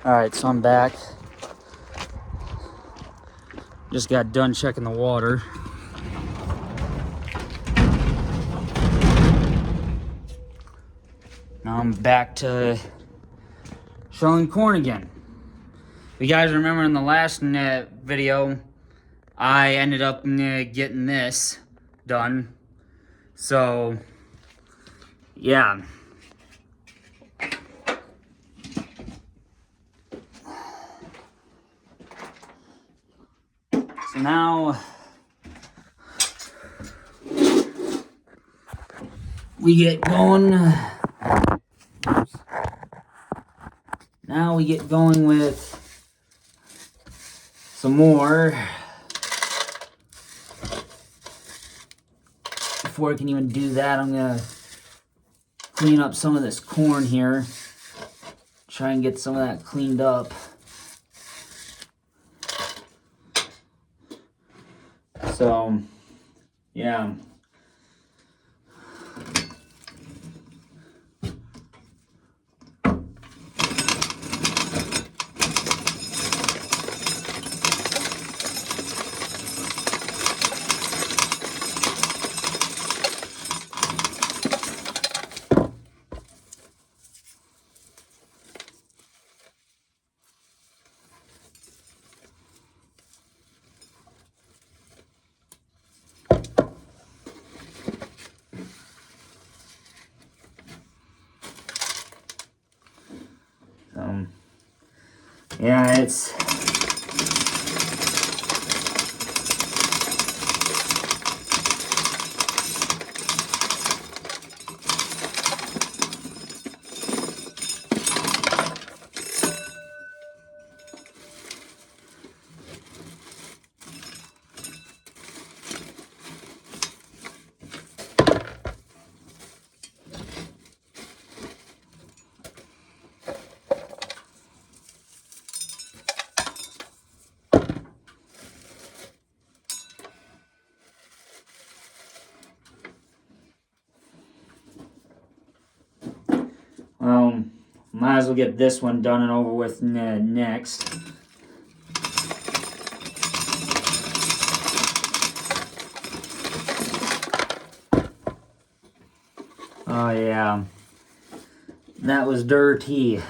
Alright, so I'm back. Just got done checking the water. Now I'm back to shelling corn again. If you guys remember in the last video, I ended up getting this done. So, yeah. So now we get going. Now we get going with some more. Before I can even do that, I'm gonna clean up some of this corn here. Try and get some of that cleaned up. So, yeah. Yeah, it's might as well get this one done and over with next. Oh yeah, that was dirty.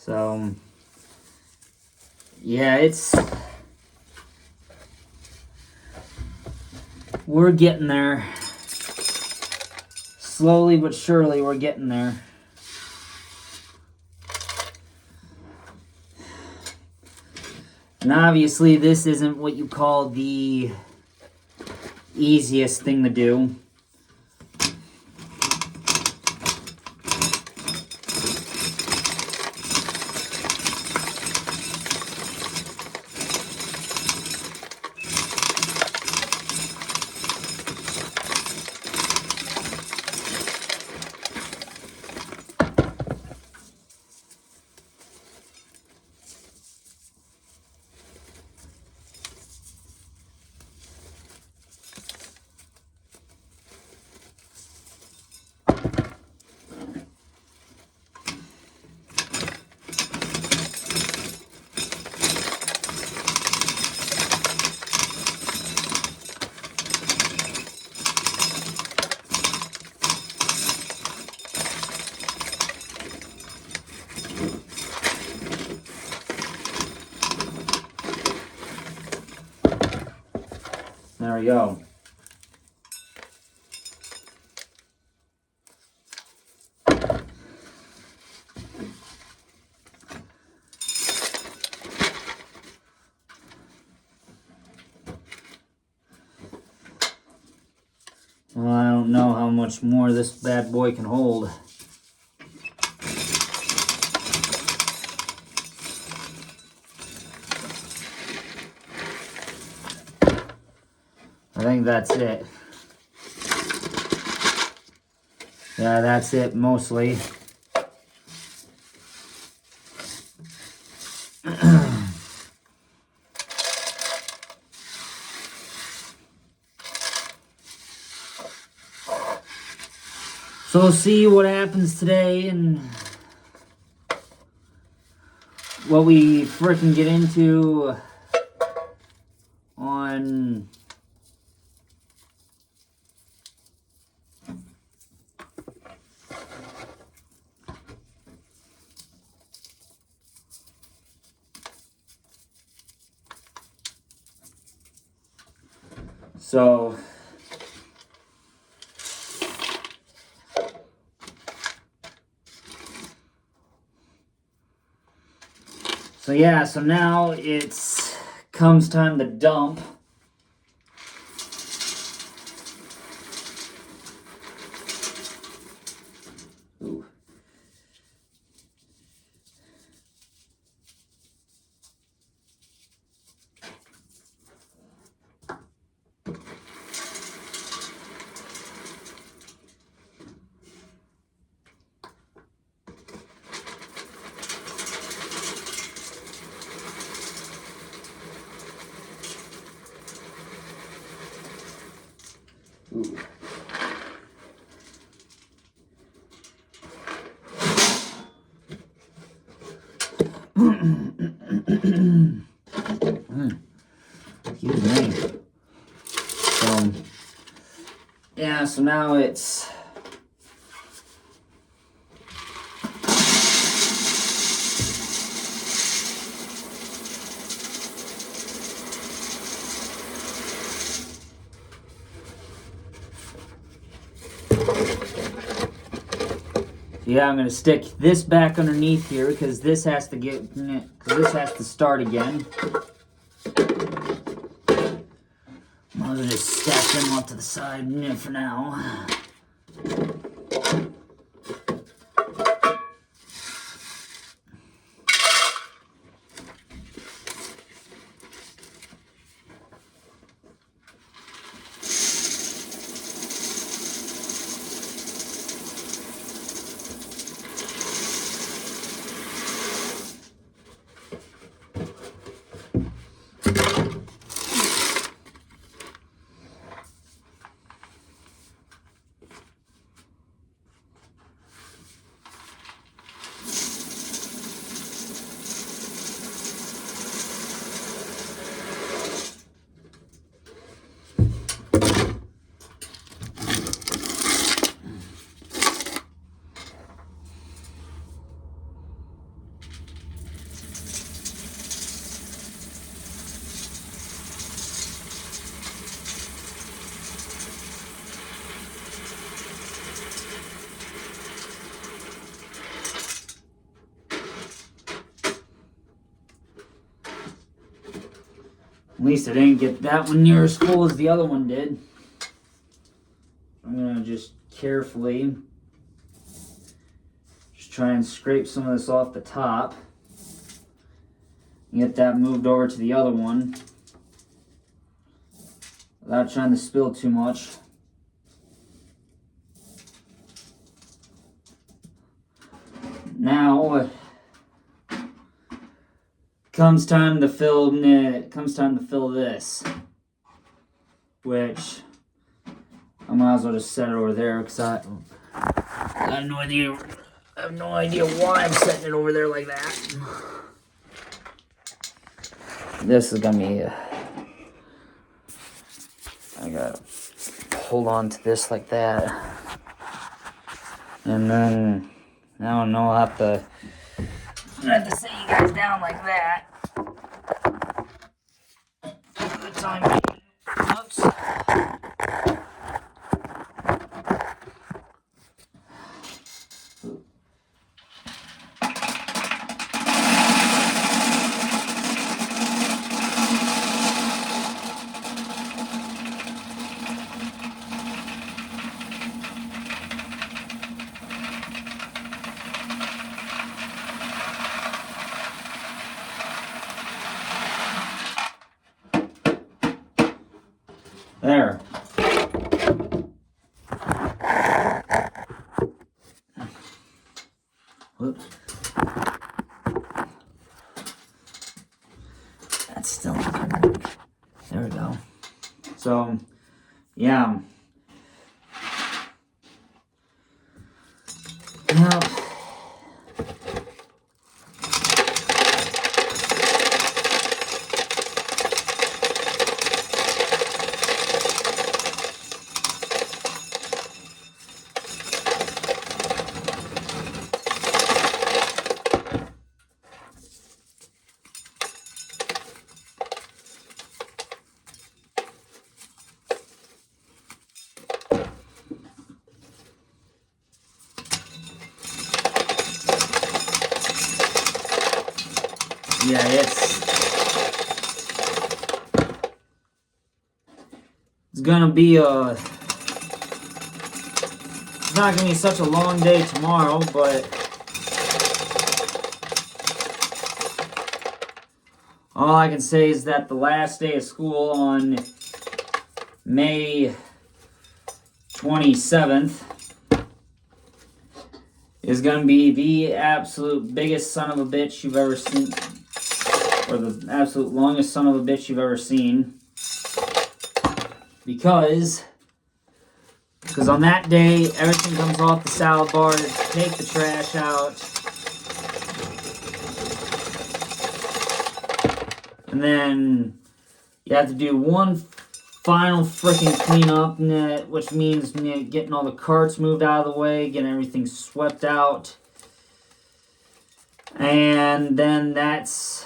So, yeah, we're getting there. Slowly but surely, we're getting there. And obviously, this isn't what you call the easiest thing to do. There we go. Well, I don't know how much more this bad boy can hold. think that's it. Yeah, that's it mostly. So we'll see what happens today and what we frickin' get into on so yeah, so now it's comes time to dump. Ooh. Ooh. Excuse me. So, yeah, so now it's yeah, I'm gonna stick this back underneath here because this has to start again. Might as well just stack them off to the side for now. At least I didn't get that one near as full as the other one did. I'm gonna just carefully just try and scrape some of this off the top. Get that moved over to the other one without trying to spill too much. Now comes time to fill this, which I might as well just set it over there because I have no idea. I have no idea why I'm setting it over there like that. This is gonna be. I gotta hold on to this like that, and then I don't know. I'll have to set you guys down like that. For the time being. Oops. Whoops. That's still not gonna work. There we go. So, yeah. Now, yeah, it's gonna be it's not gonna be such a long day tomorrow, but all I can say is that the last day of school on May 27th is gonna be the absolute biggest son of a bitch you've ever seen, or the absolute longest son of a bitch you've ever seen, because on that day everything comes off the salad bar to take the trash out, and then you have to do one final freaking cleanup, which means getting all the carts moved out of the way, getting everything swept out, and then that's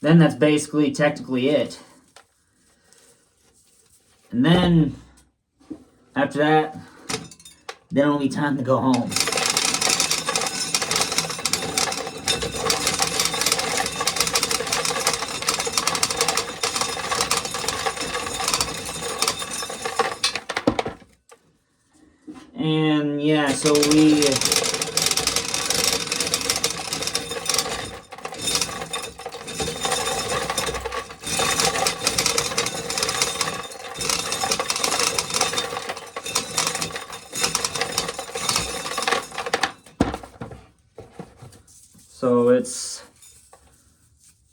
basically technically it. And then after that, then it'll be time to go home. And yeah, so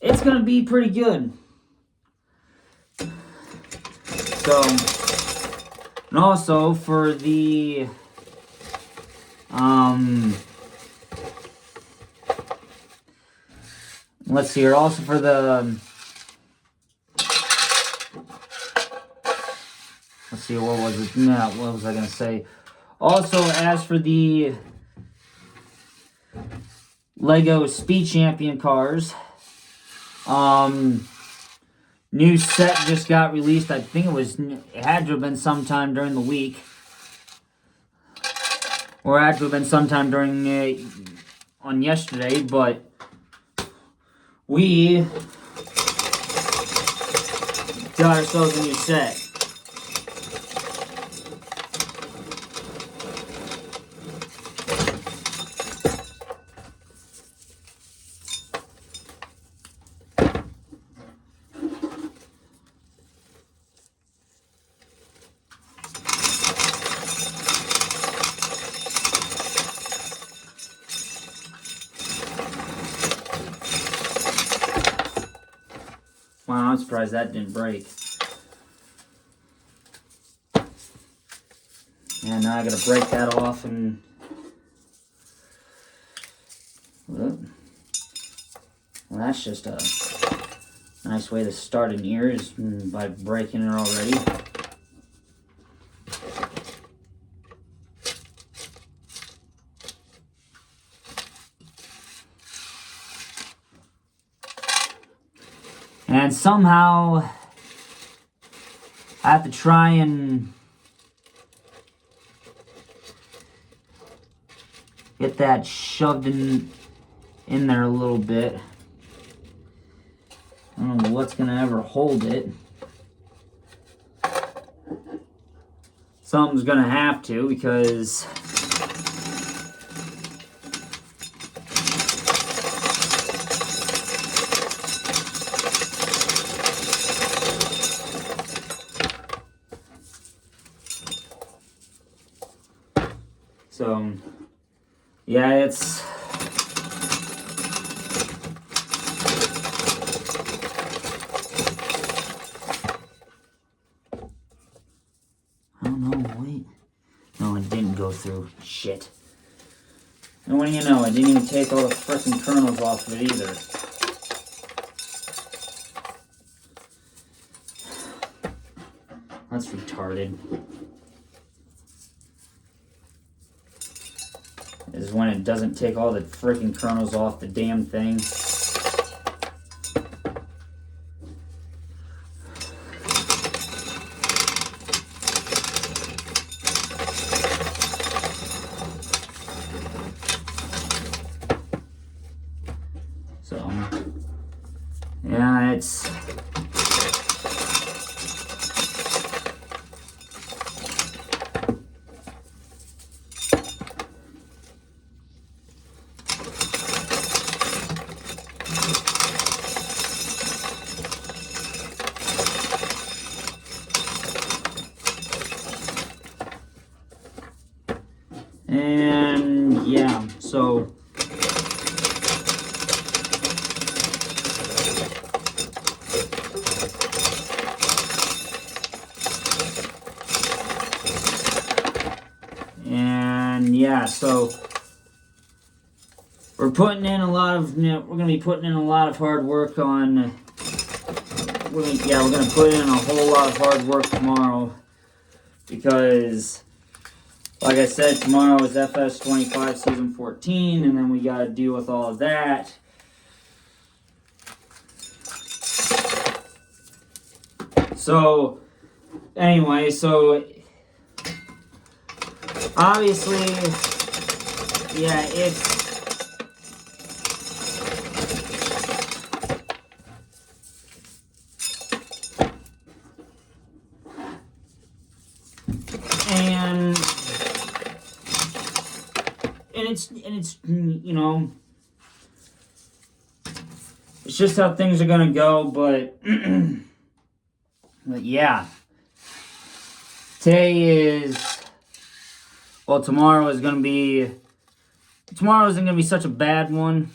it's gonna be pretty good. So, and also for the let's see here. Also for the let's see, what was it? No, what was I gonna say? Also, as for the Lego Speed Champion cars, new set just got released. I think it had to have been sometime during the week, or had to have been sometime during on yesterday. But we got ourselves a new set. Wow, I'm surprised that didn't break. And now I gotta break that off and... Well, that's just a nice way to start an ear, is by breaking it already. And somehow I have to try and get that shoved in there a little bit. I don't know what's gonna ever hold it. Something's gonna have to, because Yeah, it's... I don't know, wait. No, it didn't go through. Shit. And what do you know, I didn't even take all the frickin' kernels off of it either. That's retarded. Is when it doesn't take all the frickin' kernels off the damn thing. So, yeah, it's... And yeah, so we're putting in a lot of, we're going to be putting in a lot of hard work on, we're going to put in a whole lot of hard work tomorrow, because, like I said, tomorrow is FS25 Season 14, and then we got to deal with all of that. So, anyway, so, obviously, yeah, it's... And it's, you know, it's just how things are gonna go, but yeah. Tomorrow isn't gonna be such a bad one.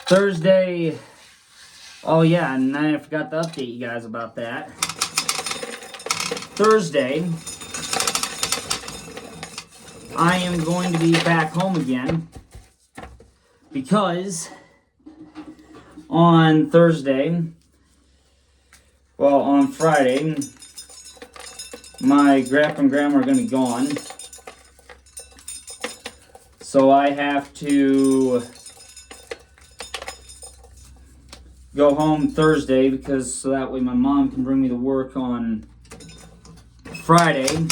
Thursday, oh yeah, and I forgot to update you guys about that. Thursday, I am going to be back home again, because on Friday, my grandpa and grandma are going to be gone, so I have to go home Thursday, so that way my mom can bring me to work on Friday.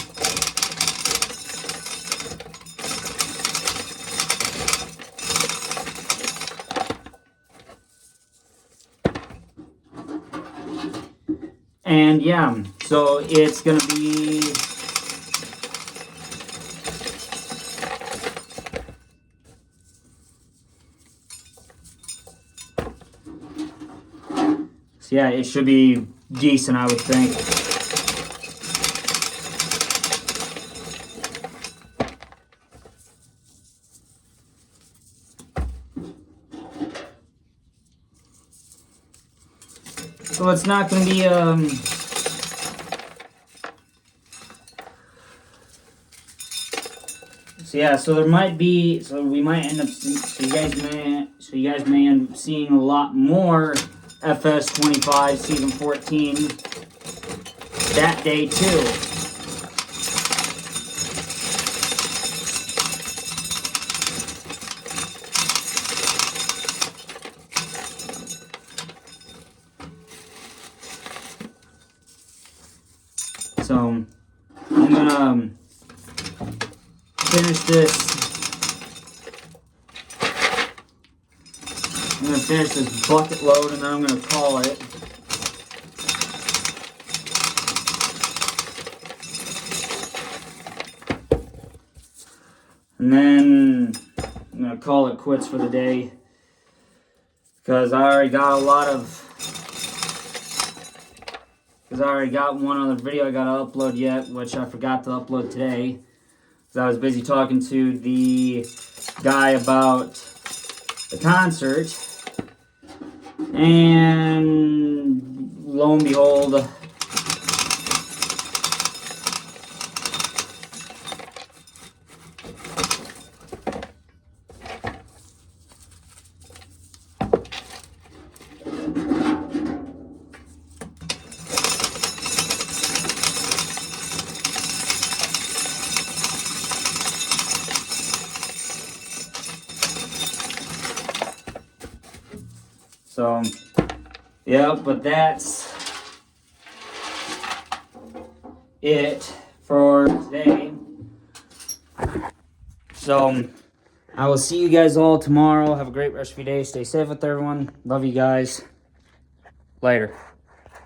And yeah, so it's gonna be... So yeah, it should be decent, I would think. So it's not going to be, so yeah, so we might end up, so you guys may end up seeing a lot more FS25 Season 14 that day too. So, I'm gonna finish this. I'm gonna finish this bucket load, and then I'm gonna call it. And then I'm gonna call it quits for the day, because I already got one other video I gotta upload yet, which I forgot to upload today. because I was busy talking to the guy about the concert. And lo and behold, so, yeah, but that's it for today. So, I will see you guys all tomorrow. Have a great rest of your day. Stay safe with everyone. Love you guys. Later.